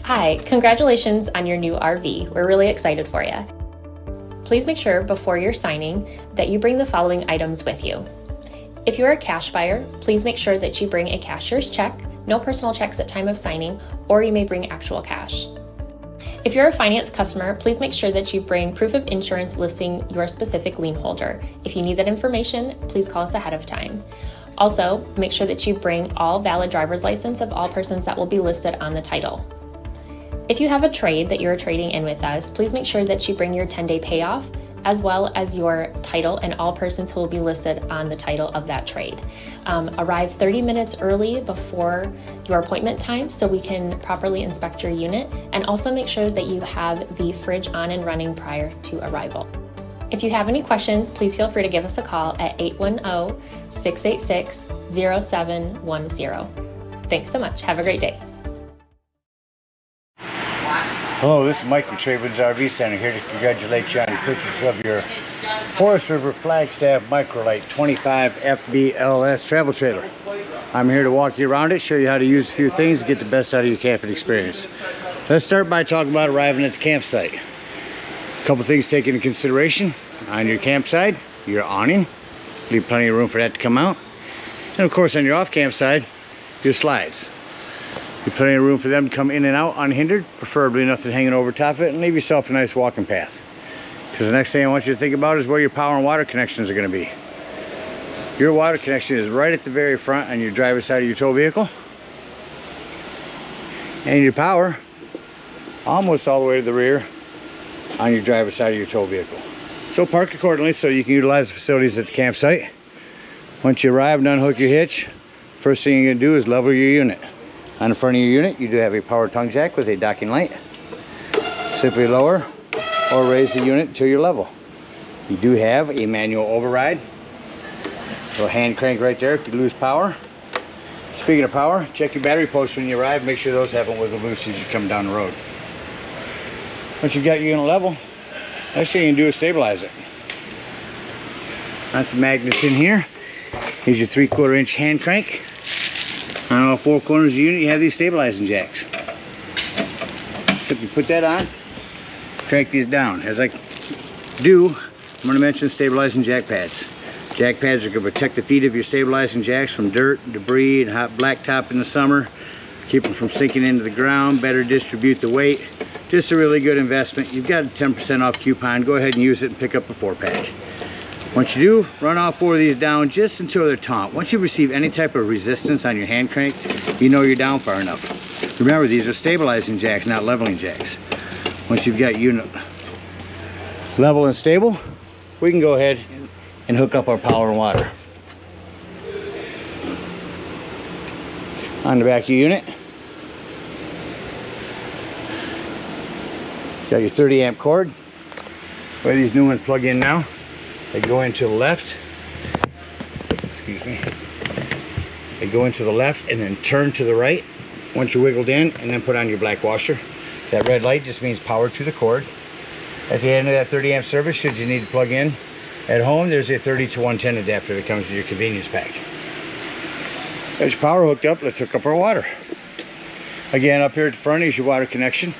Hi, congratulations on your new RV. We're really excited for you. Please make sure before you're signing that you bring the following items with you. If you're a cash buyer, please make sure that you bring a cashier's check, no personal checks at time of signing, or you may bring actual cash. If you're a finance customer, please make sure that you bring proof of insurance listing your specific lien holder. If you need that information, please call us ahead of time. Also, make sure that you bring all valid driver's license of all persons that will be listed on the title. If you have a trade that you're trading in with us, please make sure that you bring your 10-day payoff as well as your title and all persons who will be listed on the title of that trade. Arrive 30 minutes early before your appointment time so we can properly inspect your unit, and also make sure that you have the fridge on and running prior to arrival. If you have any questions, please feel free to give us a call at 810-686-0710. Thanks so much. Have a great day. Hello, this is Mike from TradeWinds RV Center here to congratulate you on your purchase of your Forest River Flagstaff Microlite 25 FBLS travel trailer. I'm here to walk you around it, show you how to use a few things to get the best out of your camping experience. Let's start by talking about arriving at the campsite. A couple things to take into consideration. On your campsite, your awning. Leave plenty of room for that to come out. And of course on your off campsite, your slides. Leave plenty of room for them to come in and out unhindered, preferably nothing hanging over top of it, and leave yourself a nice walking path. Because the next thing I want you to think about is where your power and water connections are going to be. Your water connection is right at the very front on your driver's side of your tow vehicle. And your power almost all the way to the rear on your driver's side of your tow vehicle. So park accordingly so you can utilize the facilities at the campsite. Once you arrive and unhook your hitch, first thing you're going to do is level your unit. On the front of your unit, you do have a power tongue jack with a docking light. Simply lower or raise the unit to your level. You do have a manual override. Little hand crank right there if you lose power. Speaking of power, check your battery posts when you arrive. Make sure those haven't wiggled loose as you come down the road. Once you've got your unit level, next thing you can do is stabilize it. That's the magnets in here. Here's your 3/4 inch hand crank. On all four corners of the unit, you have these stabilizing jacks. Simply put that on, crank these down. As I do, I'm going to mention stabilizing jack pads. Jack pads are going to protect the feet of your stabilizing jacks from dirt, debris, and hot blacktop in the summer. Keep them from sinking into the ground, better distribute the weight. Just a really good investment. You've got a 10% off coupon. Go ahead and use it and pick up a 4-pack. Once you do, run all 4 of these down just until they're taut. Once you receive any type of resistance on your hand crank, you know you're down far enough. Remember, these are stabilizing jacks, not leveling jacks. Once you've got unit level and stable, we can go ahead and hook up our power and water. On the back of your unit, got your 30 amp cord. Where these new ones plug in now. They go into the left, excuse me, they go into the left and then turn to the right once you're wiggled in, and then put on your black washer. That red light just means power to the cord. At the end of that 30 amp service, should you need to plug in at home, there's a 30 to 110 adapter that comes with your convenience pack. There's your power hooked up. Let's hook up our water. Again, up here at the front is your water connection.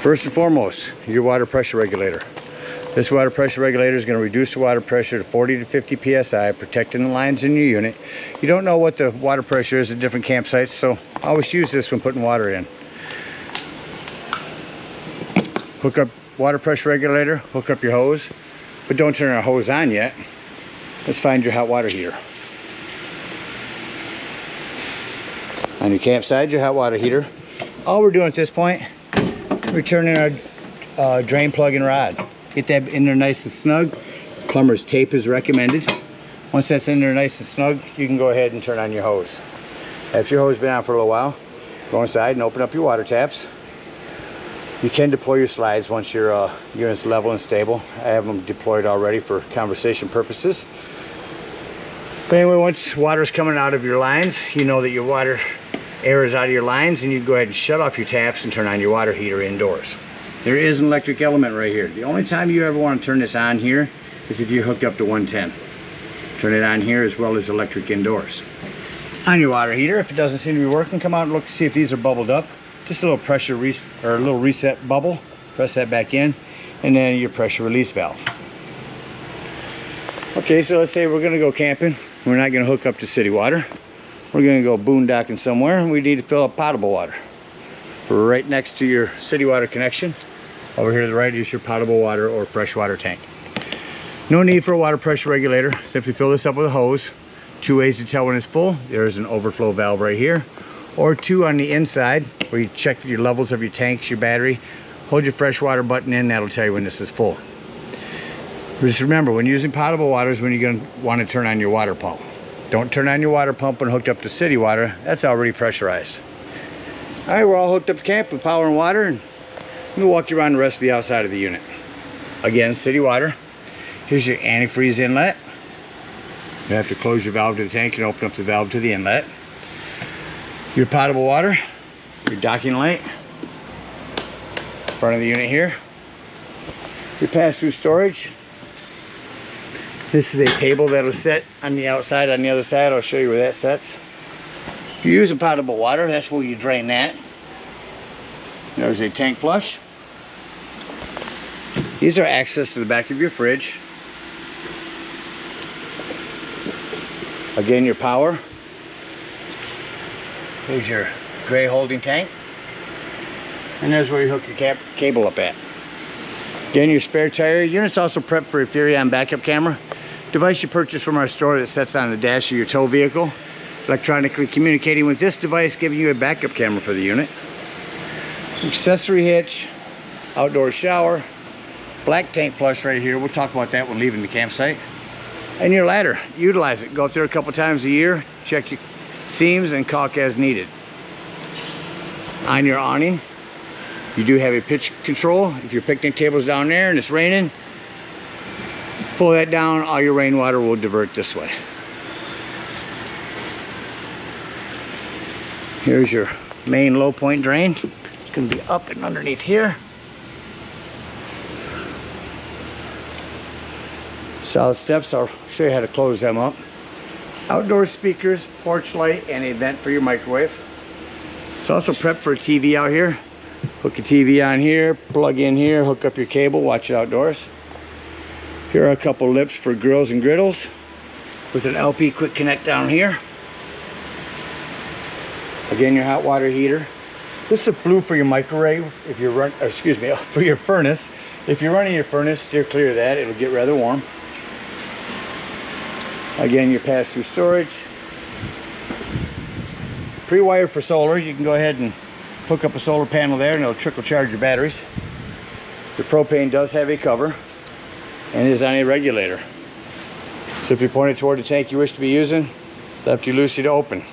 First and foremost, your water pressure regulator. This water pressure regulator is going to reduce the water pressure to 40 to 50 psi, protecting the lines in your unit. You don't know what the water pressure is at different campsites, so always use this when putting water in. Hook up water pressure regulator, hook up your hose, but don't turn our hose on yet. Let's find your hot water heater. On your campsite, your hot water heater. All we're doing at this point, we're turning our drain plug and rod. Get that in there nice and snug. Plumber's tape is recommended. Once that's in there nice and snug, you can go ahead and turn on your hose. If your hose has been on for a little while, go inside and open up your water taps. You can deploy your slides once your unit's level and stable. I have them deployed already for conversation purposes. But anyway, once water's coming out of your lines, you know that your water air is out of your lines, and you can go ahead and shut off your taps and turn on your water heater indoors. There is an electric element right here. The only time you ever want to turn this on here is if you're hooked up to 110. Turn it on here as well as electric indoors. On your water heater, if it doesn't seem to be working, come out and look to see if these are bubbled up. just a little pressure or a little reset bubble. Press that back in, and then your pressure release valve. Okay, so let's say we're gonna go camping. We're not gonna hook up to city water. We're gonna go boondocking somewhere, and we need to fill up potable water. Right next to your city water connection, over here to the right is your potable water or freshwater tank. No need for a water pressure regulator. Simply fill this up with a hose. 2 ways to tell when it's full. There's an overflow valve right here, or 2 on the inside where you check your levels of your tanks, your battery. Hold your freshwater button in, that'll tell you when this is full. Just remember, when using potable water is when you're going to want to turn on your water pump. Don't turn on your water pump when hooked up to city water. That's already pressurized. All right, we're all hooked up to camp with power and water, and we'll walk you around the rest of the outside of the unit. Again, city water. Here's your antifreeze inlet. You have to close your valve to the tank and open up the valve to the inlet. Your potable water, your docking light, front of the unit here. Your pass-through storage. This is a table that'll sit on the outside. On the other side, I'll show you where that sits. If you use a potable water, that's where you drain that. There's a tank flush. These are access to the back of your fridge. Again, your power. Here's your gray holding tank. And there's where you hook your cable up at. Again, your spare tire. Unit's also prepped for a Furion backup camera. Device you purchased from our store that sits on the dash of your tow vehicle. Electronically communicating with this device, giving you a backup camera for the unit. Accessory hitch, outdoor shower, black tank flush right here. We'll talk about that when leaving the campsite. And your ladder, utilize it. Go up there a couple times a year, check your seams and caulk as needed. On your awning, you do have a pitch control. If your picnic table's down there and it's raining, pull that down, all your rainwater will divert this way. Here's your main low point drain. It's going to be up and underneath here. Solid steps, I'll show you how to close them up. Outdoor speakers, porch light, and a vent for your microwave. It's also prepped for a TV out here. Hook your TV on here, plug in here, hook up your cable, watch it outdoors. Here are a couple lips for grills and griddles with an LP quick connect down here. Again, your hot water heater. This is a flue for your microwave if you're for your furnace. If you're running your furnace, steer clear of that. It'll get rather warm. Again, your pass-through storage. Pre-wired for solar. You can go ahead and hook up a solar panel there and it'll trickle charge your batteries. The propane does have a cover and is on a regulator. Simply point it toward the tank you wish to be using, lefty loosey to open.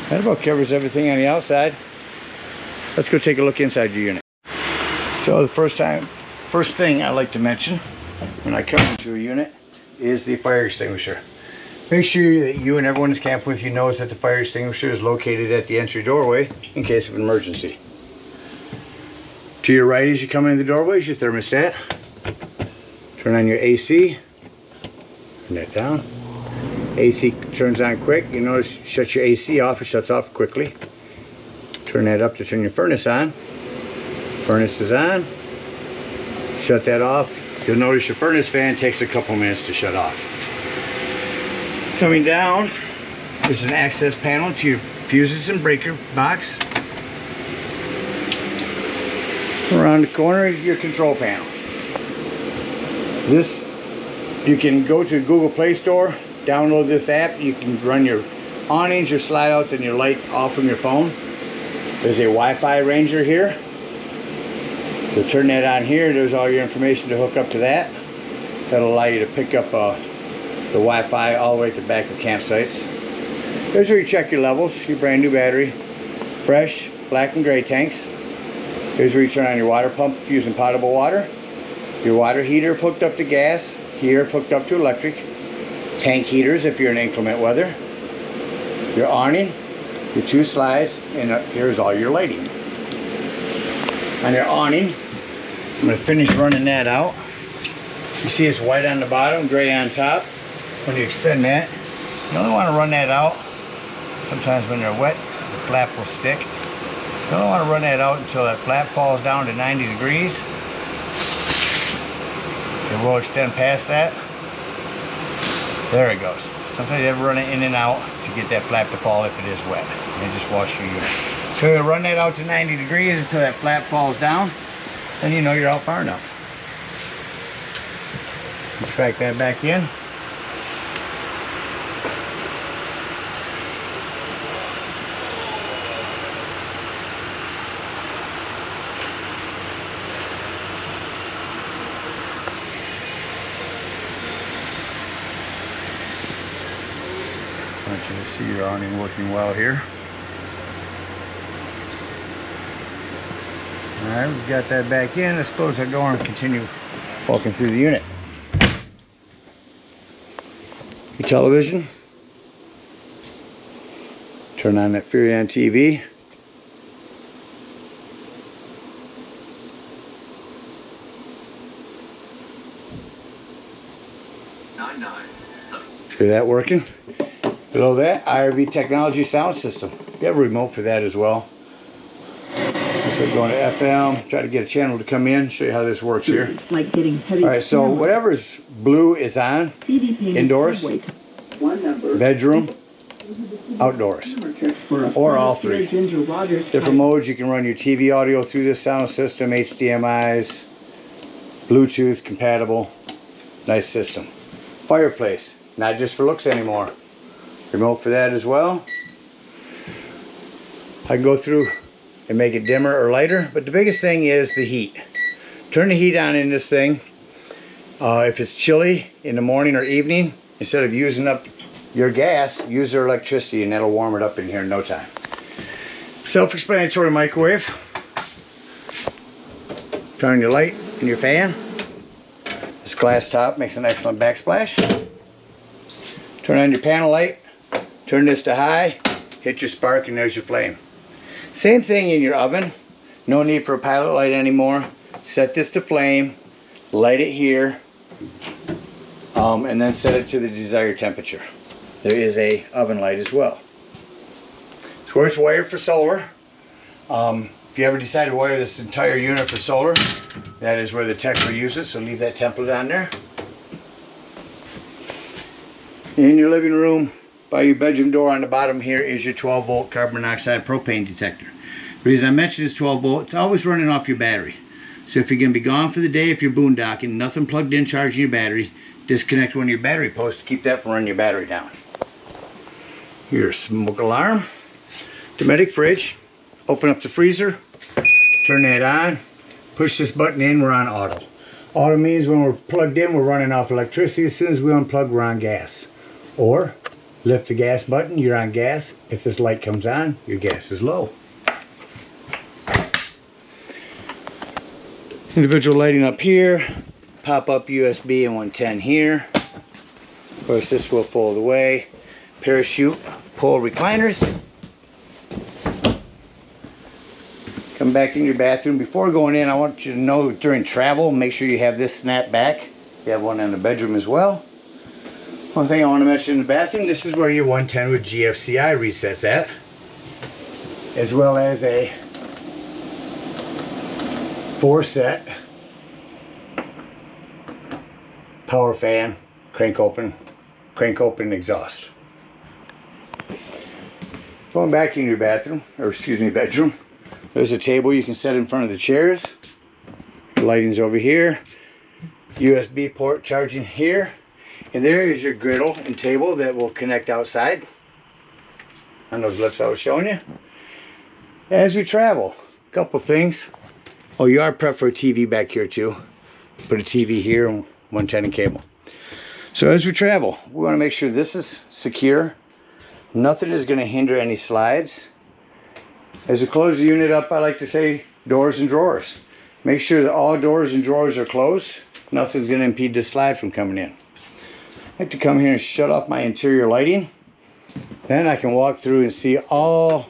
That about covers everything on the outside. Let's go take a look inside your unit. So the first thing I like to mention when I come into a unit is the fire extinguisher. Make sure that you and everyone that's camped with you knows that the fire extinguisher is located at the entry doorway in case of an emergency. To your right as you come in the doorway is your thermostat. Turn on your AC. Turn that down. AC turns on quick. You notice you shut your AC off, it shuts off quickly. Turn that up to turn your furnace on. Furnace is on. Shut that off. You'll notice your furnace fan takes a couple minutes to shut off. Coming down, there's an access panel to your fuses and breaker box. Around the corner, your control panel. This, you can go to Google Play Store, download this app. You can run your awnings, your slide outs, and your lights all from your phone. There's a Wi-Fi ranger here. You'll turn that on here. There's all your information to hook up to that. That'll allow you to pick up the Wi-Fi all the way at the back of campsites. There's where you check your levels, your brand new battery, fresh, black and gray tanks. Here's where you turn on your water pump if using potable water. Your water heater if hooked up to gas, here if hooked up to electric. Tank heaters if you're in inclement weather. Your awning, your 2 slides, and here's all your lighting. On your awning, I'm going to finish running that out. You see it's white on the bottom, gray on top. When you extend that, you only want to run that out Sometimes when they're wet, the flap will stick. You don't want to run that out until that flap falls down to 90 degrees. It will extend past that. There it goes. Sometimes you have to run it in and out to get that flap to fall if it is wet. And just wash your unit. So you run that out to 90 degrees until that flap falls down. Then you know you're out far enough. Let's crack that back in. I want you to see your awning working well here. Alright, we've got that back in. Let's close that door and continue walking through the unit. Your television. Turn on that Furion TV. Hear that working? Below that, RV Technology sound system. You have a remote for that as well. So going to FM, try to get a channel to come in, show you how this works here. Like getting heavy. Alright, so whatever's blue is on, indoors, bedroom, outdoors, or all three. Different modes. You can run your TV audio through this sound system, HDMIs, Bluetooth compatible. Nice system. Fireplace, not just for looks anymore. Remote for that as well. I can go through and make it dimmer or lighter, but the biggest thing is the heat. Turn the heat on in this thing. If it's chilly in the morning or evening, instead of using up your gas, use their electricity and that'll warm it up in here in no time. Self-explanatory microwave. Turn your light and your fan. This glass top makes an excellent backsplash. Turn on your panel light. Turn this to high. Hit your spark and there's your flame. Same thing in your oven. No need for a pilot light anymore. Set this to flame. Light it here. And then set it to the desired temperature. There is a oven light as well. It's where it's wired for solar. If you ever decide to wire this entire unit for solar, that is where the tech will use it, so leave that template on there. In your living room, by your bedroom door on the bottom here is your 12-volt carbon monoxide propane detector. The reason I mentioned this 12 volt, it's always running off your battery. So if you're going to be gone for the day, if you're boondocking, nothing plugged in charging your battery, disconnect one of your battery posts to keep that from running your battery down. Your smoke alarm. Dometic fridge. Open up the freezer. Turn that on. Push this button in, we're on auto. Auto means when we're plugged in, we're running off electricity. As soon as we unplug, we're on gas. Or lift the gas button, you're on gas. If this light comes on, your gas is low. Individual lighting up here. Pop up USB and 110 here. Of course, this will fold away. Parachute pull recliners. Come back in your bathroom. Before going in, I want you to know during travel, make sure you have this snap back. You have one in the bedroom as well. One thing I want to mention in the bathroom, this is where your 110 with GFCI resets at. As well as a 4-set power fan, crank open exhaust. Going back in your bathroom, or excuse me, bedroom. There's a table you can set in front of the chairs. The lighting's over here. USB port charging here. And there is your griddle and table that will connect outside on those lifts I was showing you. As we travel, a couple things. Oh, you are prepped for a TV back here too. Put a TV here and 110 cable. So as we travel, we want to make sure this is secure. Nothing is going to hinder any slides. As we close the unit up, I like to say doors and drawers. Make sure that all doors and drawers are closed. Nothing's going to impede this slide from coming in. I like to come here and shut off my interior lighting. Then I can walk through and see all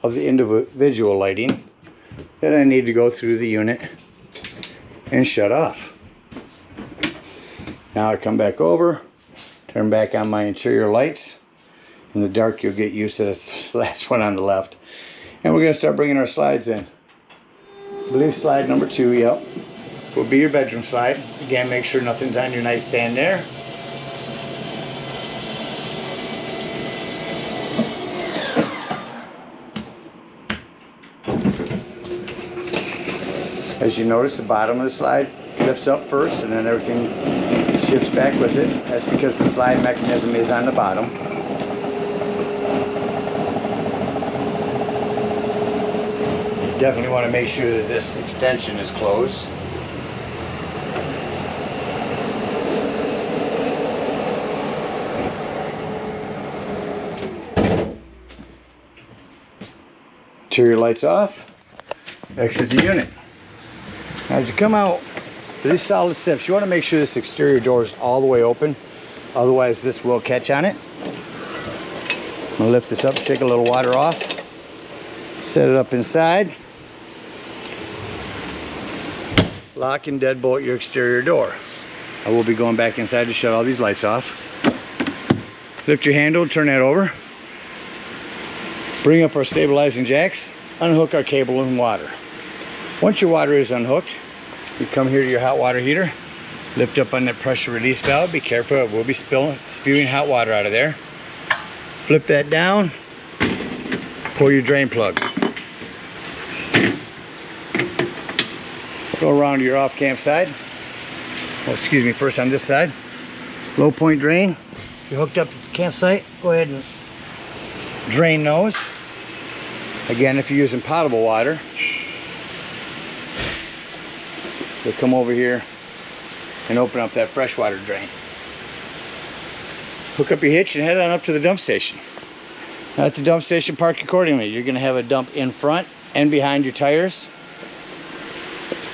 of the individual lighting that I need to go through the unit and shut off. Now I come back over, turn back on my interior lights, In the dark, you'll get used to this last one on the left. And we're going to start bringing our slides in. I believe slide number 2, yep, will be your bedroom slide. Again, make sure nothing's on your nightstand there. As you notice, the bottom of the slide lifts up first and then everything shifts back with it. That's because the slide mechanism is on the bottom. You definitely want to make sure that this extension is closed. Interior lights off. Exit the unit. As you come out for these solid steps, you want to make sure this exterior door is all the way open. Otherwise, this will catch on it. I'm going to lift this up, shake a little water off, set it up inside. Lock and deadbolt your exterior door. I will be going back inside to shut all these lights off. Lift your handle, turn that over. Bring up our stabilizing jacks, unhook our cable and water. Once your water is unhooked, you come here to your hot water heater, lift up on that pressure release valve. Be careful, it will be spewing hot water out of there. Flip that down, pull your drain plug. Go around to your off camp side. Oh, excuse me, first on this side. Low point drain. If you're hooked up to the campsite, go ahead and drain those. Again, if you're using potable water, you'll come over here and open up that freshwater drain. Hook up your hitch and head on up to the dump station. Now at the dump station, park accordingly. You're going to have a dump in front and behind your tires.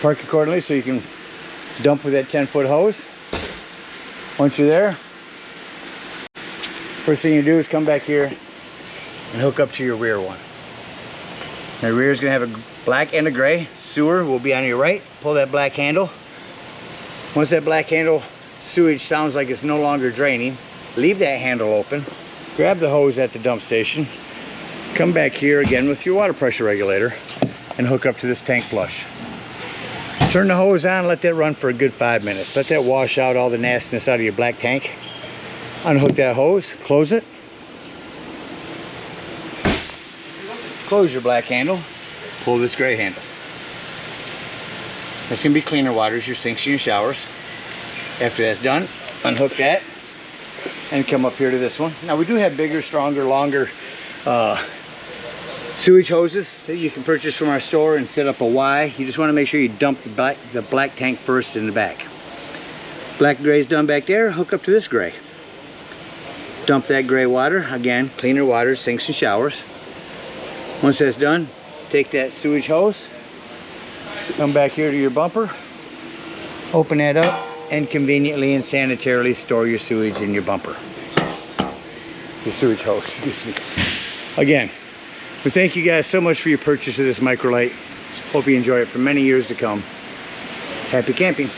Park accordingly so you can dump with that 10-foot hose. Once you're there, first thing you do is come back here and hook up to your rear one. The rear is going to have a black and a gray. Sewer will be on your right. Pull that black handle. Once that black handle sewage sounds like it's no longer draining, leave that handle open. Grab the hose at the dump station. Come back here again with your water pressure regulator and hook up to this tank flush. Turn the hose on, let that run for a good 5 minutes. Let that wash out all the nastiness out of your black tank. Unhook that hose, close it. Close your black handle, pull this gray handle. That's going to be cleaner waters, your sinks and your showers. After that's done, unhook that and come up here to this one. Now we do have bigger, stronger, longer sewage hoses that you can purchase from our store and set up a Y. You just want to make sure you dump the black tank first in the back. Black gray's done back there, hook up to this gray. Dump that gray water, again, cleaner waters, sinks and showers. Once that's done, take that sewage hose, come back here to your bumper, open that up, and conveniently and sanitarily store your sewage in your bumper. Your sewage hose, excuse me. Again, we thank you guys so much for your purchase of this Microlite. Hope you enjoy it for many years to come. Happy camping.